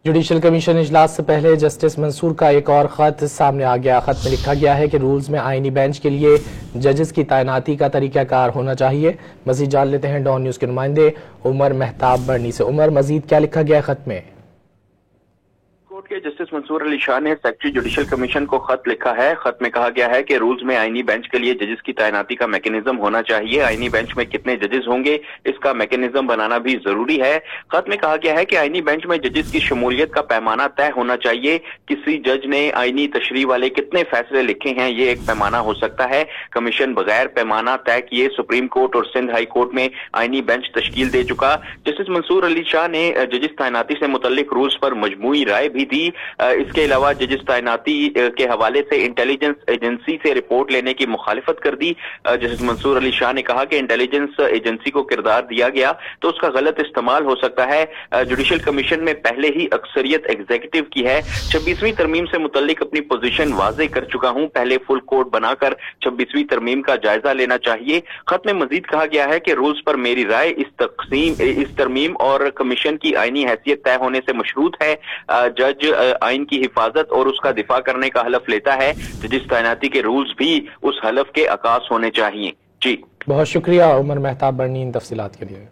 Judicial commission اجلاس سے پہلے جسٹس منصور کا ایک اور خط سامنے آ گیا۔ خط میں لکھا گیا ہے کہ رولز میں آئینی بینچ کے لیے ججز کی تعیناتی کا طریقہ کار ہونا چاہیے۔ مزید جان لیتے ہیں ڈان نیوز کے نمائندے عمر مہتاب برنی سے۔ عمر، مزید کیا لکھا گیا خط میں؟ کورٹ کے جسٹس منصور علی شاہ نے سیکرٹری جوڈیشل کمیشن کو خط لکھا ہے۔ خط میں کہا گیا ہے کہ رولز میں آئینی بینچ کے لیے ججز کی تعیناتی کا میکینزم ہونا چاہیے۔ آئینی بینچ میں کتنے ججز ہوں گے اس کا میکینزم بنانا بھی ضروری ہے۔ خط میں کہا گیا ہے کہ آئینی بینچ میں ججز کی شمولیت کا پیمانہ طے ہونا چاہیے۔ کسی جج نے آئینی تشریح والے کتنے فیصلے لکھے ہیں یہ ایک پیمانہ ہو سکتا ہے۔ کمیشن بغیر پیمانہ طے کیے سپریم کورٹ اور سندھ ہائی کورٹ میں آئینی بینچ تشکیل دے چکا۔ جسٹس منصور علی شاہ نے ججز تعیناتی سے متعلق رولز پر مجموعی رائے بھی دی۔ اس کے علاوہ ججز تعیناتی کے حوالے سے انٹیلیجنس ایجنسی سے رپورٹ لینے کی مخالفت کر دی۔ جسٹس منصور علی شاہ نے کہا کہ انٹیلیجنس ایجنسی کو کردار دیا گیا تو اس کا غلط استعمال ہو سکتا ہے۔ جوڈیشل کمیشن میں پہلے ہی اکثریت ایگزیکٹو کی ہے۔ 26ویں ترمیم سے متعلق اپنی پوزیشن واضح کر چکا ہوں، پہلے فل کورٹ بنا کر 26ویں ترمیم کا جائزہ لینا چاہیے۔ خط میں مزید کہا گیا ہے کہ رولز پر میری رائے اس ترمیم اور کمیشن کی آئینی حیثیت طے ہونے سے مشروط ہے۔ جج آئین کی حفاظت اور اس کا دفاع کرنے کا حلف لیتا ہے، جس تعیناتی کے رولز بھی اس حلف کے عکاس ہونے چاہیے۔ جی بہت شکریہ عمر مہتاب برنی ان تفصیلات کے لیے۔